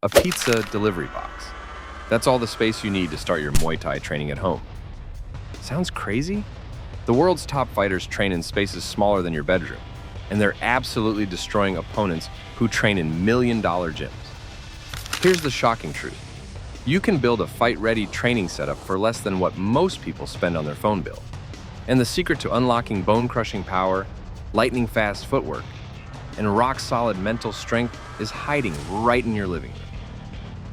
a pizza delivery box. That's all the space you need to start your Muay Thai training at home. Sounds crazy? The world's top fighters train in spaces smaller than your bedroom, and they're absolutely destroying opponents who train in million-dollar gyms. Here's the shocking truth. You can build a fight-ready training setup for less than what most people spend on their phone bill. And the secret to unlocking bone-crushing power, lightning-fast footwork, and rock-solid mental strength is hiding right in your living room.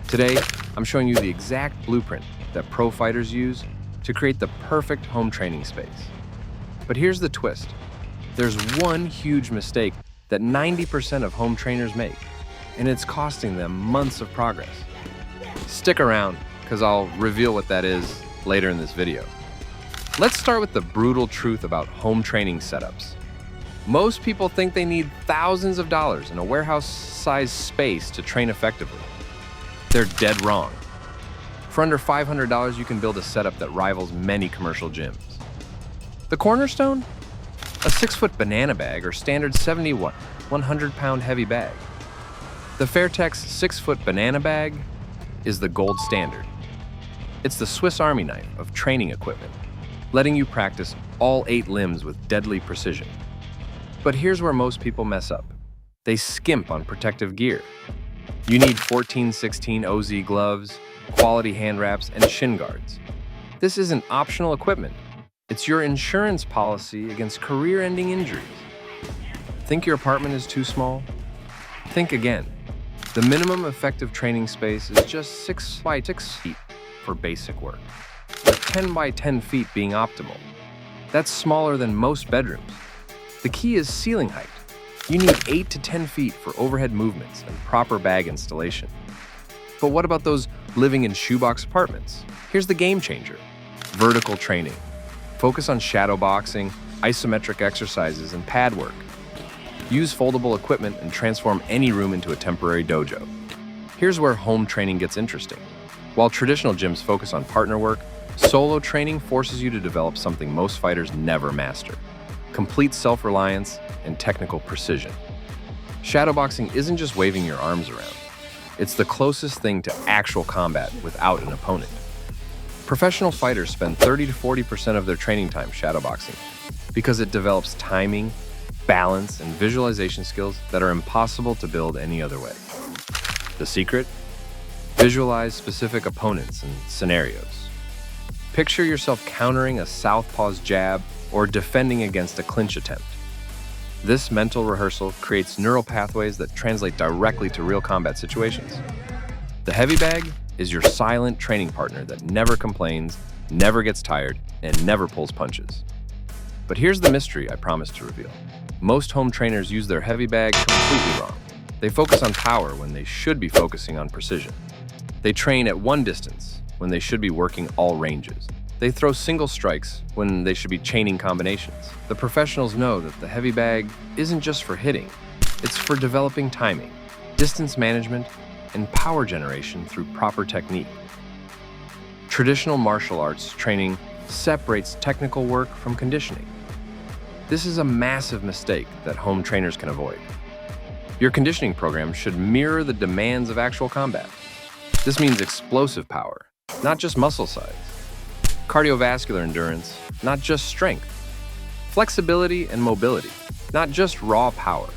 Today, I'm showing you the exact blueprint that pro fighters use to create the perfect home training space. But here's the twist. There's one huge mistake that 90% of home trainers make, and it's costing them months of progress. Stick around, because I'll reveal what that is later in this video. Let's start with the brutal truth about home training setups. Most people think they need thousands of dollars in a warehouse-sized space to train effectively. They're dead wrong. For under $500, you can build a setup that rivals many commercial gyms. The cornerstone? A 6-foot banana bag or standard 100-pound heavy bag. The Fairtex 6-foot banana bag is the gold standard. It's the Swiss Army knife of training equipment, letting you practice all 8 limbs with deadly precision. But here's where most people mess up. They skimp on protective gear. You need 14-16 OZ gloves, quality hand wraps, and shin guards. This isn't optional equipment. It's your insurance policy against career-ending injuries. Think your apartment is too small? Think again. The minimum effective training space is just 6 by 6 feet for basic work, with 10 by 10 feet being optimal. That's smaller than most bedrooms. The key is ceiling height. You need 8 to 10 feet for overhead movements and proper bag installation. But what about those living in shoebox apartments? Here's the game changer. Vertical training. Focus on shadowboxing, isometric exercises, and pad work. Use foldable equipment and transform any room into a temporary dojo. Here's where home training gets interesting. While traditional gyms focus on partner work, solo training forces you to develop something most fighters never master: complete self-reliance and technical precision. Shadowboxing isn't just waving your arms around. It's the closest thing to actual combat without an opponent. Professional fighters spend 30 to 40% of their training time shadowboxing because it develops timing, balance, and visualization skills that are impossible to build any other way. The secret? Visualize specific opponents and scenarios. Picture yourself countering a southpaw's jab or defending against a clinch attempt. This mental rehearsal creates neural pathways that translate directly to real combat situations. The heavy bag is your silent training partner that never complains, never gets tired, and never pulls punches. But here's the mystery I promised to reveal. Most home trainers use their heavy bag completely wrong. They focus on power when they should be focusing on precision. They train at one distance when they should be working all ranges. They throw single strikes when they should be chaining combinations. The professionals know that the heavy bag isn't just for hitting, it's for developing timing, distance management, and power generation through proper technique. Traditional martial arts training separates technical work from conditioning. This is a massive mistake that home trainers can avoid. Your conditioning program should mirror the demands of actual combat. This means explosive power, not just muscle size. Cardiovascular endurance, not just strength. Flexibility and mobility, not just raw power.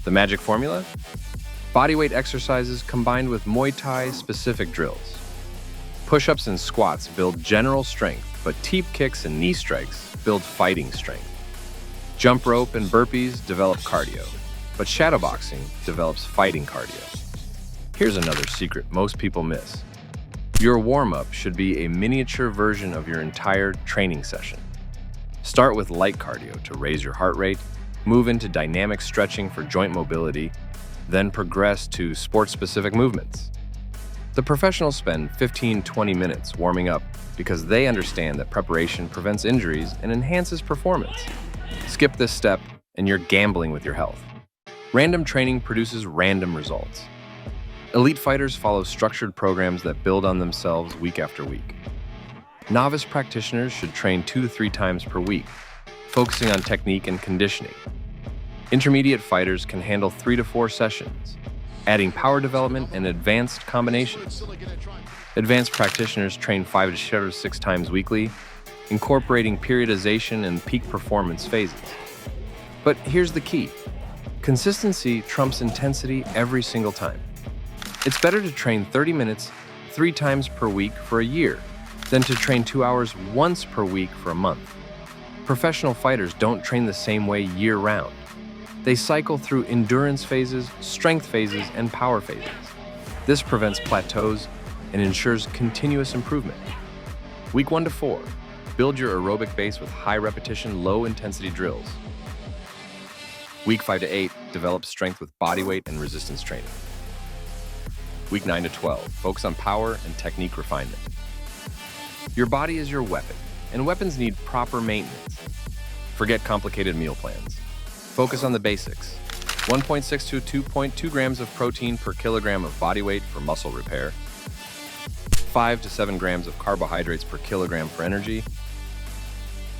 The magic formula? Bodyweight exercises combined with Muay Thai specific drills. Push-ups and squats build general strength, but teep kicks and knee strikes build fighting strength. Jump rope and burpees develop cardio, but shadowboxing develops fighting cardio. Here's another secret most people miss. Your warm-up should be a miniature version of your entire training session. Start with light cardio to raise your heart rate, move into dynamic stretching for joint mobility, then progress to sport-specific movements. The professionals spend 15-20 minutes warming up because they understand that preparation prevents injuries and enhances performance. Skip this step and you're gambling with your health. Random training produces random results. Elite fighters follow structured programs that build on themselves week after week. Novice practitioners should train 2 to 3 times per week, focusing on technique and conditioning. Intermediate fighters can handle 3 to 4 sessions. adding power development and advanced combinations. Advanced practitioners train 5 to 6 times weekly, incorporating periodization and peak performance phases. But here's the key. Consistency trumps intensity every single time. It's better to train 30 minutes 3 times per week for a year than to train 2 hours once per week for a month. Professional fighters don't train the same way year-round. They cycle through endurance phases, strength phases, and power phases. This prevents plateaus and ensures continuous improvement. Week 1 to 4, build your aerobic base with high-repetition, low-intensity drills. Week 5 to 8, develop strength with bodyweight and resistance training. Week 9 to 12, focus on power and technique refinement. Your body is your weapon, and weapons need proper maintenance. Forget complicated meal plans. Focus on the basics. 1.6 to 2.2 grams of protein per kilogram of body weight for muscle repair. 5 to 7 grams of carbohydrates per kilogram for energy.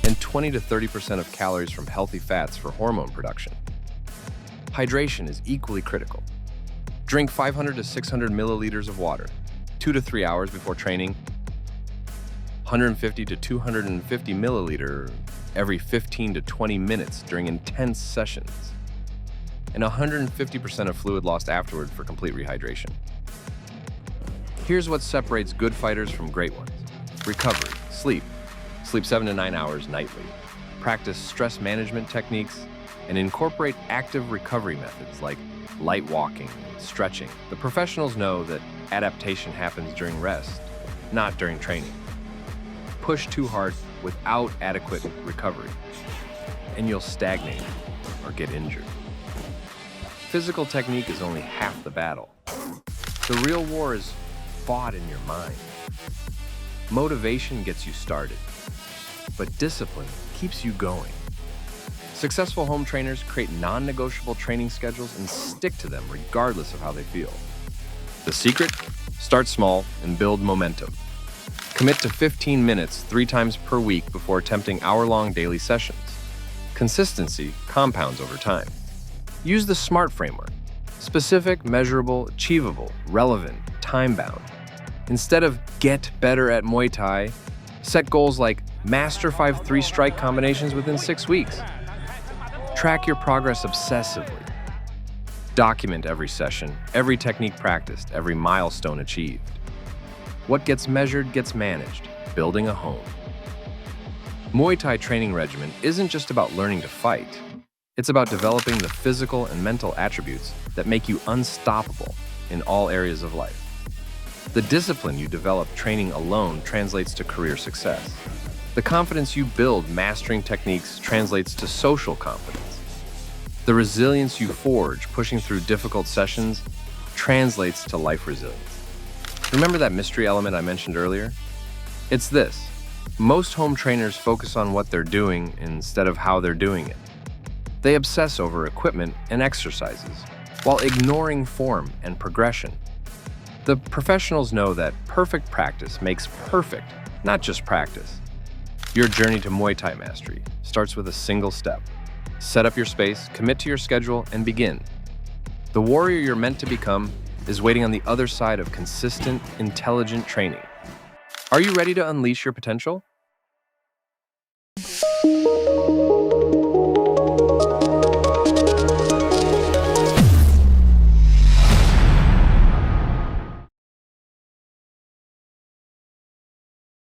And 20 to 30% of calories from healthy fats for hormone production. Hydration is equally critical. Drink 500 to 600 milliliters of water 2 to 3 hours before training, 150 to 250 milliliter every 15 to 20 minutes during intense sessions, and 150% of fluid lost afterward for complete rehydration. Here's what separates good fighters from great ones. Recovery, sleep. Sleep 7 to 9 hours nightly. Practice stress management techniques and incorporate active recovery methods like light walking and stretching. The professionals know that adaptation happens during rest, not during training. Push too hard without adequate recovery, and you'll stagnate or get injured. Physical technique is only half the battle. The real war is fought in your mind. Motivation gets you started, but discipline keeps you going. Successful home trainers create non-negotiable training schedules and stick to them regardless of how they feel. The secret? Start small and build momentum. Commit to 15 minutes 3 times per week before attempting hour-long daily sessions. Consistency compounds over time. Use the SMART framework: specific, measurable, achievable, relevant, time-bound. Instead of get better at Muay Thai, set goals like master 5 3-strike combinations within 6 weeks. Track your progress obsessively. Document every session, every technique practiced, every milestone achieved. What gets measured gets managed, building a home. Muay Thai training regimen isn't just about learning to fight. It's about developing the physical and mental attributes that make you unstoppable in all areas of life. The discipline you develop training alone translates to career success. The confidence you build mastering techniques translates to social confidence. The resilience you forge pushing through difficult sessions translates to life resilience. Remember that mystery element I mentioned earlier? It's this: most home trainers focus on what they're doing instead of how they're doing it. They obsess over equipment and exercises while ignoring form and progression. The professionals know that perfect practice makes perfect, not just practice. Your journey to Muay Thai mastery starts with a single step. Set up your space, commit to your schedule, and begin. The warrior you're meant to become is waiting on the other side of consistent, intelligent training. Are you ready to unleash your potential?